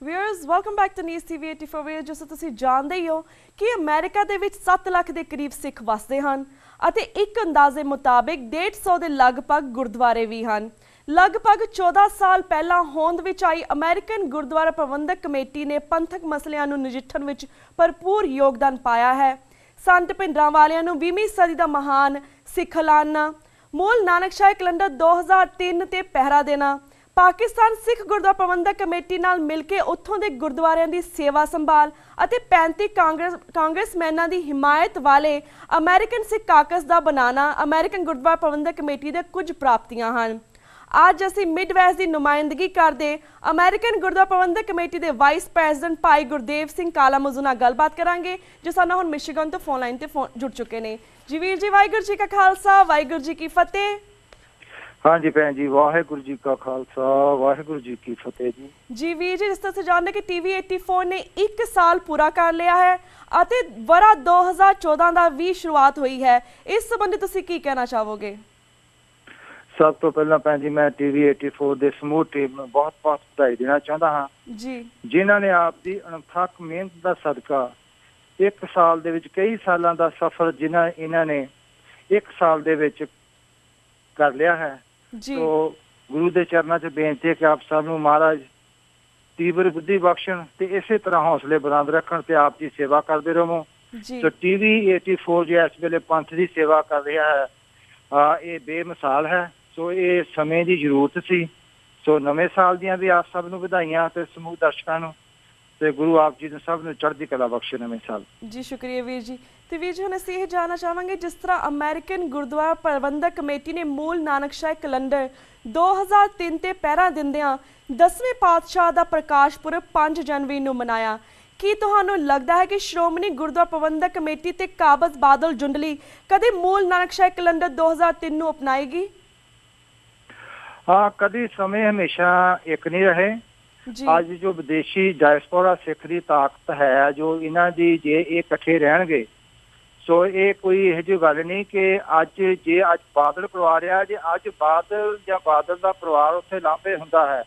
Viewers welcome back to news TV 84 ਵੀਰ। ਜਿਸ ਤਰ੍ਹਾਂ ਤੁਸੀਂ ਜਾਣਦੇ ਹੀ ਹੋ ਕਿ ਅਮਰੀਕਾ ਦੇ ਵਿੱਚ 7 ਲੱਖ ਦੇ ਕਰੀਬ ਸਿੱਖ ਵਸਦੇ ਹਨ ਅਤੇ ਇੱਕ ਅੰਦਾਜ਼ੇ ਮੁਤਾਬਿਕ 150 ਦੇ ਲਗਭਗ ਗੁਰਦੁਆਰੇ ਵੀ ਹਨ। ਲਗਭਗ 14 ਸਾਲ ਪਹਿਲਾਂ ਹੋਂਦ ਵਿੱਚ ਆਈ ਅਮਰੀਕਨ ਗੁਰਦੁਆਰਾ ਪ੍ਰਬੰਧਕ ਕਮੇਟੀ ਨੇ ਪੰਥਕ ਮਸਲਿਆਂ ਨੂੰ ਨਜਿੱਠਣ ਵਿੱਚ ਭਰਪੂਰ ਯੋਗਦਾਨ ਪਾਇਆ ਹੈ। ਸੰਤ ਭਿੰਡਰਾਂਵਾਲਿਆਂ ਨੂੰ 20ਵੀਂ ਸਦੀ ਦਾ ਮਹਾਨ ਸਿੱਖ ਐਲਾਨਣਾ, ਮੂਲ ਨਾਨਕਸ਼ਾਹੀ ਕੈਲੰਡਰ 2003 ਤੇ ਪਹਿਰਾ ਦੇਣਾ, पाकिस्तान सिख गुरुद्वारा प्रबंधक कमेटी नाल मिल के उत्थों के गुरुद्वारियां दी सेवा संभाल अते 35 कांग्रेसमैनां दी हिमायत वाले अमेरिकन सिख काकस दा बनाना अमेरिकन गुरुद्वारा प्रबंधक कमेटी दे कुछ प्राप्तियां हन। आज असीं मिडवैस्ट की नुमाइंदगी करते अमेरिकन गुरुद्वारा प्रबंधक कमेटी के वाइस प्रेजिडेंट भाई गुरदेव सिंह कालामुजू नाल गलबात करांगे जो सानू हुण मिशिगन तो फोन लाइन ते जुड़ चुके ने। जी वीर जी, वाहिगुरू जी का खालसा वाहिगुरू जी की फतेह। हाँ जी भैन जी, वाहिगुरू जी का खालसा वाहिगुरू जी की फतेह जी। जी वीर जी, जिस तरह से जानते कि टीवी 84 ने 1 साल पूरा कर लिया है ਅਤੇ ਵਰਾ 2014 ਦਾ ਵੀ शुरुआत हुई है। इस संबंधी ਤੁਸੀਂ ਕੀ ਕਹਿਣਾ ਚਾਹੋਗੇ? सब तो पहला भैन जी मैं टीवी 84 ਦੇ ਸਮੂਹ ਟੀਮ ਨੂੰ ਬਹੁਤ-ਬਹੁਤ ਵਧਾਈ ਦੇਣਾ ਚਾਹੁੰਦਾ ਹਾਂ ਜੀ, ਜਿਨ੍ਹਾਂ ਨੇ ਆਪ ਦੀ ਅਣਥੱਕ ਮਿਹਨਤ ਦਾ ਸਦਕਾ 1 ਸਾਲ ਦੇ ਵਿੱਚ ਕਈ ਸਾਲਾਂ ਦਾ ਸਫ਼ਰ ਇਹਨਾਂ ਨੇ 1 ਸਾਲ ਦੇ ਵਿੱਚ ਕਰ ਲਿਆ ਹੈ। तो गुरु के चरणों से बेनती है कि आप सब महाराज तीव्र बुद्धि बख्शन ते इसे तरह हौसले बुलंद रखन ते आप की सेवा करते रहो। तो टीवी 84 जो इस वेले पंथ की सेवा कर रहा है ये बेमिसाल है। सो ये समय की जरूरत सी। सो नवे साल दियां भी आप सब बधाइयां ते समूह दर्शकों नूं ते गुरु आप जी ने सब ने चढ़ती कला बख्शे नवे साल। जी शुक्रिया वीर जी। तो वीर जी हम असीं ये जानना चाहेंगे जिस तरह अमेरिकन गुरुद्वारा प्रबंधक कमेटी ने मूल नानकशाही कैलेंडर 2003 ते ਪਹਿਰਾ ਦਿੰਦਿਆਂ 10वें पातशाह ਦਾ ਪ੍ਰਕਾਸ਼ ਪੁਰਬ 5 जनवरी ਨੂੰ ਮਨਾਇਆ। ਕੀ ਤੁਹਾਨੂੰ ਲੱਗਦਾ ਹੈ ਕਿ ਸ਼੍ਰੋਮਣੀ ਗੁਰਦੁਆਰਾ ਪ੍ਰਬੰਧਕ ਕਮੇਟੀ ਤੇ ਕਾਬਜ਼ ਬਾਦਲ ਜੁੰਡਲੀ ਕਦੇ मूल ਨਾਨਕਸ਼ਾਹੀ कैलेंडर 2003 ਨੂੰ ਅਪਣਾਏਗੀ? हाँ, कभी समय हमेशा एक नहीं रहे। ਅੱਜ ਜੋ ਵਿਦੇਸ਼ੀ ਡਾਇਸਪੋਰਾ ਸਿੱਖ ਦੀ ਤਾਕਤ ਹੈ ਜੋ ਇਹਨਾਂ ਦੀ ਜੇ ਇਹ ਇਕੱਠੇ ਰਹਿਣਗੇ ਸੋ ਇਹ ਕੋਈ ਇਹੋ ਜਿਹੀ ਗੱਲ ਨਹੀਂ ਕਿ ਅੱਜ ਬਾਦਲ ਪਰਿਵਾਰ ਆ ਜੇ ਅੱਜ ਬਾਦਲ ਜਾਂ ਬਾਦਲ ਦਾ ਪਰਿਵਾਰ ਉੱਥੇ ਲਾਂਭੇ ਹੁੰਦਾ ਹੈ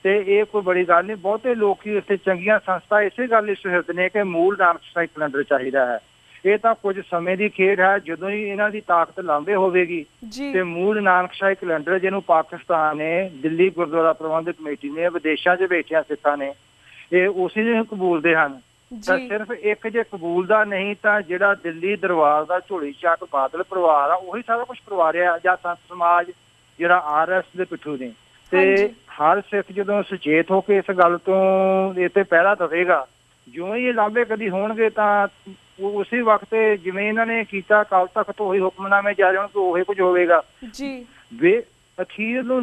ਤੇ ਇਹ ਕੋਈ ਬੜੀ ਗੱਲ ਨਹੀਂ। ਬਹੁਤੇ ਲੋਕੀ ਉੱਥੇ ਚੰਗੀਆਂ ਸੰਸਥਾ ਇਸੇ ਗੱਲ ਲਈ ਸੁਹਿਰਦ ਨੇ ਕਿ ਮੂਲ ਨਾਨਕਸ਼ਾਹੀ ਕੈਲੰਡਰ ਚਾਹੀਦਾ ਹੈ। ਇਹ ਤਾਂ ਕੁਝ ਸਮੇਂ ਦੀ ਖੇਡ ਹੈ। ਜਦੋਂ ਹੀ ਇਹਨਾਂ ਦੀ ਤਾਕਤ ਲਾਂਭੇ ਹੋਵੇਗੀ ਤੇ ਮੂਲ ਨਾਨਕਸ਼ਾਹੀ ਕੈਲੰਡਰ ਜਿਹਨੂੰ ਪਾਕਿਸਤਾਨ ਨੇ ਦਿੱਲੀ ਗੁਰਦੁਆਰਾ ਪ੍ਰਬੰਧਕ ਕਮੇਟੀ ਨੇ ਵਿਦੇਸ਼ਾਂ 'ਚ ਬੈਠਿਆਂ ਸਿੱਖਾਂ ਨੇ ਇਹ ਉਸੇ ਨੂੰ ਕਬੂਲਦੇ ਹਨ। ਤਾਂ ਸਿਰਫ ਇੱਕ ਜੇ ਕਬੂਲਦਾ ਨਹੀਂ ਤਾਂ ਜਿਹੜਾ ਦਿੱਲੀ ਦਰਬਾਰ ਦਾ ਝੋਲੀ ਚੱਕ ਬਾਦਲ ਪਰਿਵਾਰ ਆ ਉਹੀ ਸਾਰਾ ਕੁਛ ਪਰਿਵਾਰਿਆ ਜਾਂ ਸੰਤ ਸਮਾਜ ਜਿਹੜਾ RS ਦੇ ਪਿੱਛੂ ਨੇ ਤੇ ਹਰ ਸਿੱਖ ਜਦੋਂ ਸੁਚੇਤ ਹੋ ਕੇ ਇਸ ਗੱਲ ਤੋਂ ਇਹ ਤੇ ਪਹਿਰਾ ਦੇਵੇਗਾ ਜਿਉਂ ਹੀ ਇਹ ਲਾਂਭੇ ਕਦੀ ਹੋਣਗੇ ਤਾਂ ਉਸੇ ਵਕਤ ਜਿਵੇਂ ਇਹਨਾਂ ਨੇ ਕੀਤਾ ਕੱਲ ਤੱਕ ਤੋਂ ਉਹੀ ਹੁਕਮਨਾਮੇ ਜਾਰੀ ਹੋਣਗੇ ਉਹੀ ਕੁਝ ਹੋਵੇਗਾ ਜੀ। ਵੇ ਅਖੀਰ ਨੂੰ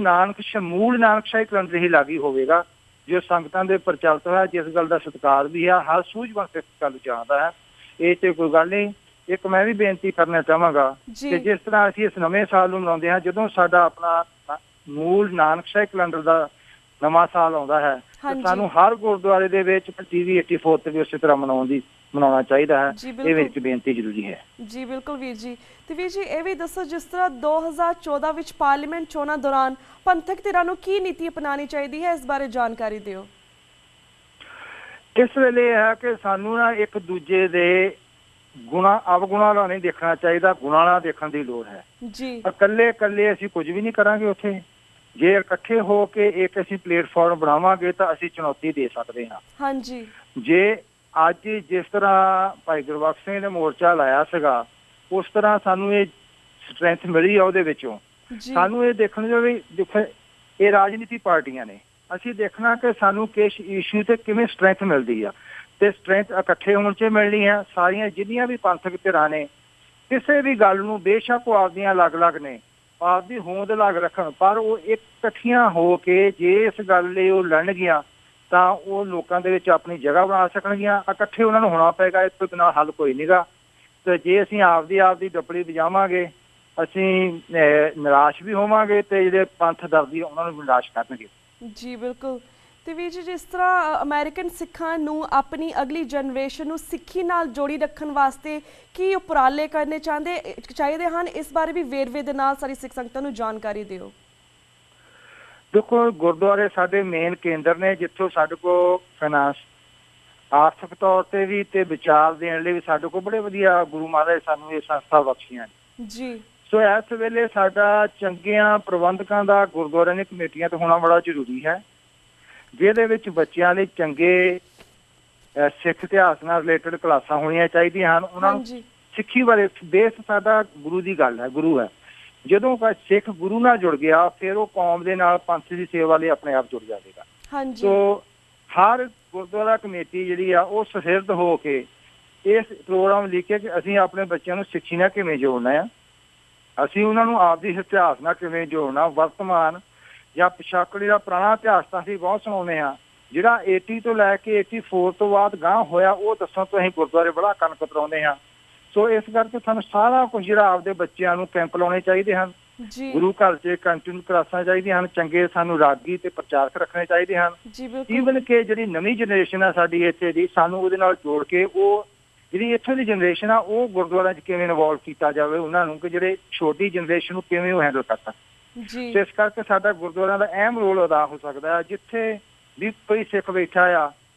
ਮੂਲ ਨਾਨਕਸ਼ਾਹੀ ਕੈਲੰਡਰ ਹੀ ਲਾਗੀ ਹੋਵੇਗਾ ਜੋ ਸੰਗਤਾਂ ਦੇ ਪ੍ਰਚਲਿਤ ਹੋਇਆ ਜਿਸ ਗੱਲ ਦਾ ਸਤਿਕਾਰ ਵੀ ਹੈ ਹਰ ਸੂਝਵਾਨ ਸਿੱਖ ਗੱਲ ਜਾਣਦਾ ਹੈ। ਇਹ ਤੇ ਕੋਈ ਗੱਲ ਨਹੀਂ। ਇੱਕ ਮੈਂ ਵੀ ਬੇਨਤੀ ਕਰਨਾ ਚਾਹਾਂਗਾ ਕਿ ਜਿਸ ਤਰ੍ਹਾਂ ਅਸੀਂ ਇਸ ਨਵੇਂ ਸਾਲ ਨੂੰ ਮਨਾਉਂਦੇ ਹਾਂ ਜਦੋਂ ਸਾਡਾ ਆਪਣਾ ਮੂਲ ਨਾਨਕਸ਼ਾਹੀ ਕੈਲੰਡਰ ਦਾ ਨਵਾਂ ਸਾਲ ਆਉਂਦਾ ਹੈ ਸਾਨੂੰ ਹਰ ਗੁਰਦੁਆਰੇ ਦੇ ਵਿੱਚ TV 84 ਤੇ ਵੀ ਉਸੇ ਤਰ੍ਹਾਂ ਮਨਾਉਣਾ ਚਾਹੀਦਾ ਹੈ। ਇਹ ਵਿੱਚ ਬੇਨਤੀ ਜ਼ਰੂਰੀ ਹੈ। ਜੀ ਬਿਲਕੁਲ ਵੀਰ ਜੀ। ਤੇ ਵੀਰ ਜੀ ਇਹ ਵੀ ਦੱਸੋ ਜਿਸ ਤਰ੍ਹਾਂ 2014 ਵਿੱਚ ਪਾਰਲੀਮੈਂਟ ਚੋਣਾਂ ਦੌਰਾਨ ਪੰਥਕ ਧਿਰਾਂ ਨੂੰ ਕੀ ਨੀਤੀ ਅਪਣਾਉਣੀ ਚਾਹੀਦੀ ਹੈ ਇਸ ਬਾਰੇ ਜਾਣਕਾਰੀ ਦਿਓ। ਇਸ ਵੇਲੇ ਹੈ ਕਿ ਸਾਨੂੰ ਨਾ ਇੱਕ ਦੂਜੇ ਦੇ ਗੁਣਾ ਅਵਗੁਣਾ ਦਾ ਨਹੀਂ ਦੇਖਣਾ ਚਾਹੀਦਾ, ਗੁਣਾ ਨਾਲ ਦੇਖਣ ਦੀ ਲੋੜ ਹੈ ਜੀ। ਇਕੱਲੇ ਅਸੀਂ ਕੁਝ ਵੀ ਨਹੀਂ ਕਰਾਂਗੇ। ਉੱਥੇ ਜੇ ਇਕੱਠੇ ਹੋ ਕੇ ਇੱਕ ਅਸੀਂ ਪਲੇਟਫਾਰਮ ਬਣਾਵਾਂਗੇ ਤਾਂ ਅਸੀਂ ਚੁਣੌਤੀ ਦੇ ਸਕਦੇ ਹਾਂ। ਹਾਂਜੀ, ਜੇ ਅੱਜ ਜਿਸ ਤਰ੍ਹਾਂ ਭਾਈ ਗੁਰਬਖਸ਼ ਸਿੰਘ ਨੇ ਮੋਰਚਾ ਲਾਇਆ ਸੀਗਾ ਉਸ ਤਰ੍ਹਾਂ ਸਾਨੂੰ ਇਹ ਸਟਰੈਂਥ ਮਿਲੀ ਆ ਉਹਦੇ ਵਿੱਚੋਂ। ਸਾਨੂੰ ਇਹ ਦੇਖਣ ਜੋ ਵੀ ਦੇਖੋ ਇਹ ਰਾਜਨੀਤੀ ਪਾਰਟੀਆਂ ਨੇ ਅਸੀਂ ਦੇਖਣਾ ਕਿ ਸਾਨੂੰ ਕਿਸ ਇਸ਼ੂ ਤੇ ਕਿਵੇਂ ਸਟਰੈਂਥ ਮਿਲਦੀ ਆ ਤੇ ਸਟਰੈਂਥ ਇਕੱਠੇ ਹੋਣ 'ਚ ਮਿਲਣੀ ਆ। ਸਾਰੀਆਂ ਜਿੰਨੀਆਂ ਵੀ ਪੰਥਕ ਧਿਰਾਂ ਨੇ ਕਿਸੇ ਵੀ ਗੱਲ ਨੂੰ ਬੇਸ਼ੱਕ ਉਹ ਆਪਦੀਆਂ ਅਲੱਗ-ਅਲੱਗ ਨੇ ਆਪਦੀ ਹੋਂਦ ਅਲੱਗ ਰੱਖਣ ਪਰ ਉਹ ਇਕੱਠੀਆਂ ਹੋ ਕੇ ਜੇ ਇਸ ਗੱਲ ਲਈ ਉਹ ਲੜਨਗੀਆਂ ਤਾਂ ਉਹ ਲੋਕਾਂ ਦੇ ਵਿੱਚ ਆਪਣੀ ਜਗ੍ਹਾ ਬਣਾ ਸਕਣਗੀਆਂ। ਇਕੱਠੇ ਉਹਨਾਂ ਨੂੰ ਹੋਣਾ ਪਏਗਾ। ਇਸ ਤੋਂ ਬਿਨਾਂ ਹੱਲ ਕੋਈ ਨੀਗਾ। ਤੇ ਜੇ ਅਸੀਂ ਆਪਦੀ ਡੱਪੜੀ ਵਜਾਵਾਂਗੇ ਅਸੀਂ ਨਿਰਾਸ਼ ਵੀ ਹੋਵਾਂਗੇ ਤੇ ਜਿਹੜੇ ਪੰਥ ਦਰਦੀ ਉਹਨਾਂ ਨੂੰ ਨਿਰਾਸ਼ ਕਰਨਗੇ। ਜੀ ਬਿਲਕੁਲ। ਤੇ ਵੀਰ ਜੀ ਜਿਸ ਤਰ੍ਹਾਂ ਅਮਰੀਕਨ ਸਿੱਖਾਂ ਨੂੰ ਆਪਣੀ ਅਗਲੀ ਜਨਰੇਸ਼ਨ ਨੂੰ ਸਿੱਖੀ ਨਾਲ ਜੋੜੀ ਰੱਖਣ ਵਾਸਤੇ ਕੀ ਉਪਰਾਲੇ ਕਰਨੇ ਚਾਹੀਦੇ ਹਨ ਇਸ ਬਾਰੇ ਵੀ ਵੇਰਵੇ ਦੇ ਨਾਲ ਸਾਰੀ ਸਿੱਖ ਸੰਗਤਾਂ ਨੂੰ ਜਾਣਕਾਰੀ ਦਿਓ। देखो गुरुद्वारे साडे मेन केंद्र ने जिथों साडे को फाइनांस आर्थिक तौर ते भी ते विचार देने लिए भी साडे को बड़े वधिया गुरु महाराज सानू ये संस्था बख्शियां जी। सो इस वेले साडा चंगियां प्रबंधकां दा गुरुद्वारे दी कमेटियां ते होना बड़ा जरूरी है, जिहदे विच बच्चियां लई चंगे सिख इतिहास नाल रिलेटेड क्लासां होणीਆਂ ਚਾਹੀਦੀਆਂ ਹਨ। ਉਹਨਾਂ ਨੂੰ ਸਿੱਖੀ ਬਾਰੇ ਬੇਸ ਸਾਡਾ ਗੁਰੂ ਦੀ ਗੱਲ ਹੈ, ਗੁਰੂ ਹੈ। ਜਦੋਂ ਸਿੱਖ ਗੁਰੂ ਨਾਲ ਜੁੜ ਗਿਆ ਫਿਰ ਉਹ ਕੌਮ ਦੇ ਨਾਲ ਪੰਥ ਦੀ ਸੇਵਾ ਲਈ ਆਪਣੇ ਆਪ ਜੁੜ ਜਾਵੇਗਾ। ਹਾਂਜੀ। ਸੋ ਹਰ ਗੁਰਦੁਆਰਾ ਕਮੇਟੀ ਜਿਹੜੀ ਆ ਉਹ ਸੁਹਿਰਦ ਹੋ ਕੇ ਇਸ ਪ੍ਰੋਗਰਾਮ ਲਿਖੇ ਕਿ ਅਸੀਂ ਆਪਣੇ ਬੱਚਿਆਂ ਨੂੰ ਸਿੱਖੀ ਨਾਲ ਕਿਵੇਂ ਜੋੜਨਾ ਆ, ਅਸੀਂ ਉਹਨਾਂ ਨੂੰ ਆਪਦੀ ਇਤਿਹਾਸ ਨਾਲ ਕਿਵੇਂ ਜੋੜਨਾ। ਵਰਤਮਾਨ ਜਾਂ ਪਿਛਾਕੜੀ ਦਾ ਪੁਰਾਣਾ ਇਤਿਹਾਸ ਤਾਂ ਅਸੀਂ ਬਹੁਤ ਸੁਣਾਉਂਦੇ ਹਾਂ, ਜਿਹੜਾ 80 ਤੋਂ ਲੈ ਕੇ 84 ਤੋਂ ਬਾਅਦ ਗਾਂਹ ਹੋਇਆ ਉਹ ਦੱਸਣ ਤੋਂ ਅਸੀਂ ਗੁਰਦੁਆਰੇ ਬੜਾ ਕੰਨ ਕਤਰਾਉਂਦੇ ਹਾਂ। ਸੋ ਇਸ ਕਰਕੇ ਸਾਨੂੰ ਸਾਰਾ ਕੁਝ ਜਿਹੜਾ ਆਪਦੇ ਬੱਚਿਆਂ ਨੂੰ ਕੈਂਪ ਲਾਉਣੇ ਚਾਹੀਦੇ ਹਨ, ਗੁਰੂ ਘਰ 'ਚ ਕੰਟੀਨਿਊ ਕਲਾਸਾਂ ਚਾਹੀਦੀਆਂ ਹਨ, ਚੰਗੇ ਸਾਨੂੰ ਰਾਗੀ ਤੇ ਪ੍ਰਚਾਰਕ ਰੱਖਣੇ ਚਾਹੀਦੇ ਹਨ। ਈਵਨ ਕਿ ਜਿਹੜੀ ਨਵੀਂ ਜਨਰੇਸ਼ਨ ਆ ਸਾਡੀ ਇੱਥੇ ਦੀ, ਸਾਨੂੰ ਉਹਦੇ ਨਾਲ ਜੋੜ ਕੇ ਉਹ ਜਿਹੜੀ ਇੱਥੋਂ ਦੀ ਜਨਰੇਸ਼ਨ ਆ ਉਹ ਗੁਰਦੁਆਰਿਆਂ 'ਚ ਕਿਵੇਂ ਇਨਵੋਲਵ ਕੀਤਾ ਜਾਵੇ ਉਹਨਾਂ ਨੂੰ, ਕਿ ਜਿਹੜੇ ਛੋਟੀ ਜਨਰੇਸ਼ਨ ਨੂੰ ਕਿਵੇਂ ਉਹ ਹੈਂਡਲ ਕਰ ਸਕਣ। ਤੇ ਇਸ ਕਰਕੇ ਸਾਡਾ ਗੁਰਦੁਆਰਿਆਂ ਦਾ ਅਹਿਮ ਰੋਲ ਅਦਾ ਹੋ ਸਕਦਾ ਹੈ। ਜਿੱਥੇ ਵੀ ਕੋਈ ਸਿੱਖ ਬੈਠਾ ਆ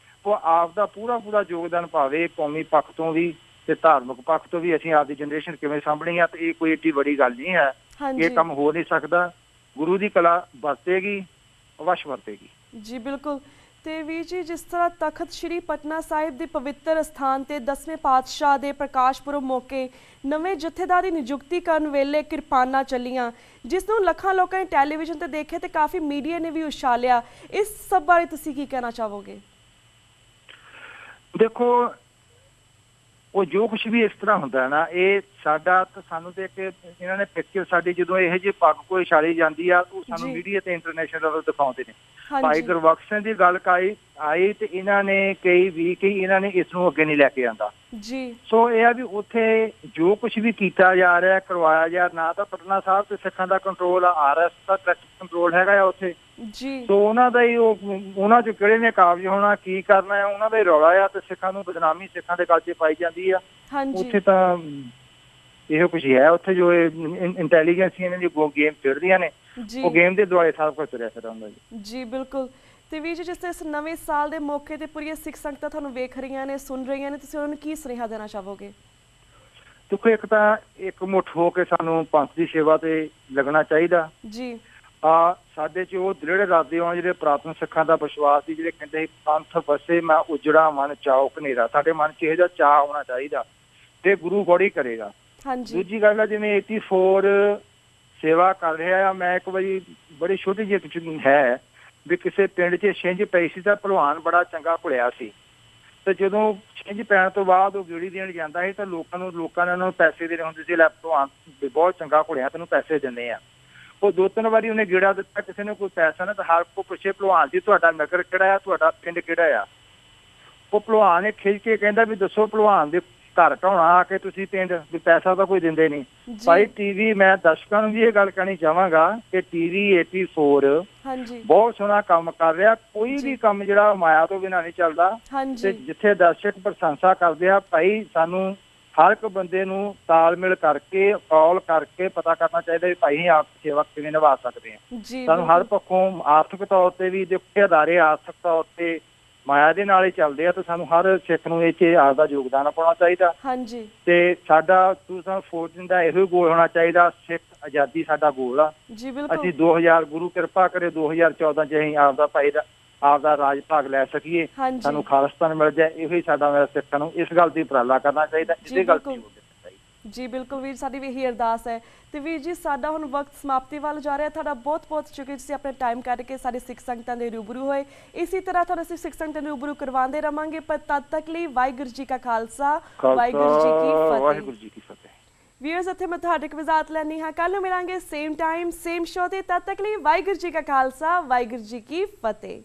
ਉਹ ਆਪ ਦਾ ਪੂਰਾ ਯੋਗਦਾਨ ਪਾਵੇ, ਕੌਮੀ ਪੱਖ ਤੋਂ ਵੀ ਤੇ ਧਾਰਮਿਕ ਪੱਖ ਤੋਂ ਵੀ। ਅਸੀਂ ਆਪਦੀ ਜਨਰੇਸ਼ਨ ਕਿਵੇਂ ਸਾਂਭਣੀ ਆ, ਤੇ ਇਹ ਕੋਈ ਏਡੀ ਵੱਡੀ ਗੱਲ ਨਹੀਂ ਹੈ, ਇਹ ਕੰਮ ਹੋ ਨਹੀਂ ਸਕਦਾ। ਗੁਰੂ ਦੀ ਕਲਾ ਵਰਤੇਗੀ, ਅਵਸ਼ ਵਰਤੇਗੀ। ਜੀ ਬਿਲਕੁਲ। ਤੇ ਵੀਰ ਜੀ, ਜਿਸ ਤਰ੍ਹਾਂ ਤਖਤ ਸ੍ਰੀ ਪਟਨਾ ਸਾਹਿਬ ਦੇ ਪਵਿੱਤਰ ਸਥਾਨ ਤੇ 10ਵੇਂ ਪਾਤਸ਼ਾਹ ਦੇ ਪ੍ਰਕਾਸ਼ ਪੁਰਬ ਮੌਕੇ ਨਵੇਂ ਜਥੇਦਾਰ ਦੀ ਨਿਯੁਕਤੀ ਕਰਨ ਵੇਲੇ ਕਿਰਪਾਨਾਂ ਚੱਲੀਆਂ, ਜਿਸ ਨੂੰ ਲੱਖਾਂ ਲੋਕਾਂ ਨੇ ਟੈਲੀਵਿਜ਼ਨ ਤੇ ਦੇਖਿਆ ਤੇ ਕਾਫੀ ਮੀਡੀਆ ਨੇ ਵੀ ਉਛਾਲਿਆ, ਇਸ ਸਭ ਬਾਰੇ ਤੁਸੀਂ ਕੀ ਕਹਿਣਾ ਚਾਹੋਗੇ? ਦੇਖੋ ਉਹ ਜੋ ਕੁਛ ਵੀ ਇਸ ਤਰ੍ਹਾਂ ਹੁੰਦਾ ਨਾ, ਇਹ ਸਾਡਾ ਤਾਂ ਸਾਨੂੰ ਦੇਖ ਕੇ ਇਹਨਾਂ ਨੇ ਪਿਕਚਰ ਸਾਡੀ ਜਦੋਂ ਇਹੋ ਜਿਹੀ ਪੱਗ ਕੋਈ ਛਾਲੀ ਜਾਂਦੀ ਆ ਉਹ ਸਾਨੂੰ ਮੀਡੀਆ ਤੇ ਇੰਟਰਨੈਸ਼ਨਲ ਲੈਵਲ ਦਿਖਾਉਂਦੇ ਨੇ। ਭਾਈ ਗੁਰਬਖਸ਼ ਸਿੰਘ ਦੀ ਗੱਲ ਆਈ ਤੇ ਇਹਨਾਂ ਨੇ ਕਈ ਇਹਨਾਂ ਨੇ ਇਸ ਨੂੰ ਅੱਗੇ ਨਹੀਂ ਲੈ ਕੇ ਆਂਦਾ ਜੀ। ਸੋ ਇਹ ਆ ਵੀ ਉੱਥੇ ਜੋ ਕੁਛ ਵੀ ਕੀਤਾ ਜਾ ਰਿਹਾ, ਕਰਵਾਇਆ ਜਾ, ਨਾ ਤਾਂ ਪਟਨਾ ਸਾਹਿਬ ਤੇ ਸਿੱਖਾਂ ਦਾ ਕੰਟਰੋਲ ਆ, RS ਦਾ ਕੰਟਰੋਲ ਹੈਗਾ ਆ ਉੱਥੇ ਜੀ। ਸੋ ਉਹਨਾਂ ਦਾ ਹੀ ਉਹਨਾਂ ਚ ਕਿਹੜੇ ਨੇ ਕਾਬਜ ਹੋਣਾ, ਕੀ ਕਰਨਾ ਹੈ, ਉਹਨਾਂ ਦਾ ਹੀ ਰੌਲਾ ਆ। ਤੇ ਸਿੱਖਾਂ ਨੂੰ ਬਦਨਾਮੀ ਸਿੱਖਾਂ ਦੇ ਗਲ 'ਚ ਪਾਈ ਜਾਂਦੀ ਆ। ਉੱਥੇ ਤਾਂ ਇਹੋ ਕੁਛ ਹੈ। ਉੱਥੇ ਜੋ ਇੰਟੈਲੀਜੈਂਸ ਇਹਨਾਂ ਦੀ ਗੇਮ ਖੇਡਦੀਆਂ ਨੇ, ਉਹ ਗੇਮ ਦੇ ਦੁਆਲੇ ਸਭ ਕੁਝ ਤੁਰਿਆ ਫਿਰਦਾ ਹੁੰਦਾ ਜੀ। ਬਿਲਕੁਲ। ਤੇ ਵੀਰ ਜੀ, ਜਿਸ ਤਰ੍ਹਾਂ ਇਸ ਨਵੇਂ ਸਾਲ ਦੇ ਮੌਕੇ ਤੇ ਪੂਰੀਆਂ ਸਿੱਖ ਸੰਗਤਾਂ ਤੁਹਾਨੂੰ ਵੇਖ ਰਹੀਆਂ ਨੇ, ਸੁਣ ਰਹੀਆਂ ਨੇ, ਤੁਸੀਂ ਉਹਨਾਂ ਨੂੰ ਕੀ ਸੁਨੇਹਾ ਦੇਣਾ ਚਾਹੋਗੇ? ਦੇਖੋ, ਇੱਕ ਤਾਂ ਇੱਕ ਮੁੱਠ ਹੋ ਕੇ ਸਾਨੂੰ ਪੰਥ ਦੀ ਸੇਵਾ ਤੇ ਲੱਗਣਾ ਚਾਹੀਦਾ ਜੀ। ਸਾਡੇ 'ਚ ਉਹ ਦ੍ਰਿੜ ਇਰਾਦੇ ਹੋਣ ਜਿਹੜੇ ਪੁਰਾਤਨ ਸਿੱਖਾਂ ਦਾ ਵਿਸ਼ਵਾਸ ਸੀ, ਜਿਹੜੇ ਕਹਿੰਦੇ ਸੀ ਪੰਥ ਵਸੇ ਮੈਂ ਉਜੜਾ ਮਨ ਚਾਓ ਘਨੇਰਾ। ਸਾਡੇ ਮਨ 'ਚ ਇਹੋ ਜਿਹਾ ਚਾਅ ਹੋਣਾ ਚਾਹੀਦਾ ਤੇ ਗੁਰੂ ਗੌੜੀ ਕਰੇਗਾ। ਦੂਜੀ ਗੱਲ ਆ, ਜਿਵੇਂ 84 ਸੇਵਾ ਕਰ ਰਿਹਾ ਆ, ਮੈਂ ਇੱਕ ਵਾਰੀ ਬੜੀ ਛੋਟੀ ਜਿਹੀ ਹੈ ਵੀ ਕਿਸੇ ਪਿੰਡ 'ਚ ਛਿੰਝ ਪਈ ਸੀ ਤਾਂ ਭਲਵਾਨ ਬੜਾ ਚੰਗਾ ਘੁਲਿਆ ਸੀ, ਤੇ ਜਦੋਂ ਛਿੰਝ ਪੈਣ ਤੋਂ ਬਾਅਦ ਉਹ ਗੇੜੀ ਦੇਣ ਜਾਂਦਾ ਸੀ ਤਾਂ ਲੋਕਾਂ ਨੇ ਉਹਨਾਂ ਨੂੰ ਪੈਸੇ ਦੇਣੇ ਹੁੰਦੇ ਸੀ, ਲੈ ਭਲਵਾਨ ਬਹੁਤ ਚੰਗਾ ਘੁਲਿਆ, ਤੈਨੂੰ ਪੈਸੇ ਦਿੰਦੇ ਆ। ਉਹ 2-3 ਵਾਰੀ ਉਹਨੇ ਗੇੜਾ ਦਿੱਤਾ, ਕਿਸੇ ਨੇ ਕੋਈ ਪੈਸਾ ਨਾ, ਤਾਂ ਹਰ ਕੋ ਪੁੱਛੇ ਭਲਵਾਨ ਜੀ ਤੁਹਾਡਾ ਨਗਰ ਕਿਹੜਾ ਆ, ਤੁਹਾਡਾ ਪਿੰਡ ਕਿਹੜਾ ਆ। ਉਹ ਭਲਵਾਨ ਨੇ ਖਿੱਚ ਕੇ ਕਹਿੰਦਾ ਵੀ ਦੱਸੋ ਭਲਵਾਨ ਦੇ ਘਰ ਢਾਉਣਾ ਆ ਕੇ ਤੁਸੀਂ ਪਿੰਡ, ਵੀ ਪੈਸਾ ਤਾਂ ਕੋਈ ਦਿੰਦੇ ਨਹੀਂ। ਭਾਈ ਟੀਵੀ, ਮੈਂ ਦਰਸ਼ਕਾਂ ਨੂੰ ਵੀ ਇਹ ਗੱਲ ਕਹਿਣੀ ਚਾਹਾਂਗਾ ਕਿ ਟੀਵੀ 84 ਬਹੁਤ ਸੋਹਣਾ ਕੰਮ ਕਰ ਰਿਹਾ। ਕੋਈ ਵੀ ਕੰਮ ਜਿਹੜਾ ਮਾਇਆ ਤੋਂ ਬਿਨਾਂ ਨਹੀਂ ਚੱਲਦਾ, ਤੇ ਜਿੱਥੇ ਦਰਸ਼ਕ ਪ੍ਰਸ਼ੰਸਾ ਕਰਦੇ ਆ, ਭਾਈ ਸਾਨੂੰ ਹਰ ਇੱਕ ਬੰਦੇ ਨੂੰ ਤਾਲਮੇਲ ਕਰਕੇ, ਕਾਲ ਕਰਕੇ ਪਤਾ ਕਰਨਾ ਚਾਹੀਦਾ ਵੀ ਭਾਈ ਆਪ ਸੇਵਾ ਕਿਵੇਂ ਨਿਭਾ ਸਕਦੇ ਆ। ਸਾਨੂੰ ਹਰ ਪੱਖੋਂ ਆਰਥਿਕ ਤੌਰ ਤੇ ਵੀ ਦੇਖੋ, ਅਦਾਰੇ ਆਰਥਿਕ ਤੌਰ ਤੇ ਮਾਇਆ ਦੇ ਨਾਲ ਹੀ ਚੱਲਦੇ ਆ, ਤੇ ਸਾਨੂੰ ਹਰ ਸਿੱਖ ਨੂੰ ਇਹ 'ਚ ਆਪਦਾ ਯੋਗਦਾਨ ਪਾਉਣਾ ਚਾਹੀਦਾ। ਤੇ ਸਾਡਾ 2014 ਦਾ ਇਹੋ ਗੋਲ ਹੋਣਾ ਚਾਹੀਦਾ, ਸਿੱਖ ਆਜ਼ਾਦੀ ਸਾਡਾ ਗੋਲ ਆ। ਅਸੀਂ 2000 ਗੁਰੂ ਕਿਰਪਾ ਕਰੇ 2014 'ਚ ਅਸੀਂ ਆਪਦਾ ਰਾਜ ਭਾਗ ਲੈ ਸਕੀਏ, ਸਾਨੂੰ ਖਾਲਿਸਤਾਨ ਮਿਲ ਜਾਏ। ਇਹੋ ਹੀ ਸਾਡਾ ਸਿੱਖਾਂ ਨੂੰ ਇਸ ਗੱਲ ਦੀ ਉਪਰਾਲਾ ਕਰਨਾ ਚਾਹੀਦਾ। ਇਹਦੇ ਗੱਲ ਜੀ ਬਿਲਕੁਲ ਵੀਰ, ਸਾਡੀ ਵੀ ਇਹੀ ਅਰਦਾਸ ਹੈ। ਤੇ ਵੀਰ ਜੀ, ਸਾਡਾ ਹੁਣ ਵਕਤ ਸਮਾਪਤੀ ਵੱਲ ਜਾ ਰਿਹਾ। ਤੁਹਾਡਾ ਬਹੁਤ ਸ਼ੁਕਰੀਆ, ਤੁਸੀਂ ਆਪਣੇ ਟਾਈਮ ਕੱਢ ਕੇ ਸਾਡੇ ਸਿੱਖ ਸੰਗਤਾਂ ਦੇ ਰੂਬਰੂ ਹੋਏ। ਇਸੇ ਤਰ੍ਹਾਂ ਤੁਹਾਨੂੰ ਅਸੀਂ ਸਿੱਖ ਸੰਗਤਾਂ ਦੇ ਰੂਬਰੂ ਕਰਵਾਉਂਦੇ ਰਵਾਂਗੇ, ਪਰ ਤਦ ਤੱਕ ਲਈ ਵਾਹਿਗੁਰੂ ਜੀ ਕਾ ਖਾਲਸਾ, ਵਾਹਿਗੁਰੂ ਜੀ ਕੀ ਫਤਿਹ। ਵੀਅਰਸ, ਇੱਥੇ ਮੈਂ ਤੁਹਾਡੇ ਕੋਲ ਇਜਾਜ਼ਤ ਲੈਂਦੀ ਹਾਂ। ਕੱਲ੍ਹ ਨੂੰ ਮਿਲਾਂਗੇ ਸੇਮ ਟਾਈਮ ਸੇਮ ਸ਼ੋ ਤੇ। ਤਦ ਤੱਕ ਲਈ ਵਾਹਿਗੁਰੂ ਜੀ ਕਾ ਖਾਲਸਾ, ਵਾਹਿਗੁਰੂ ਜੀ ਕੀ ਫਤਿਹ।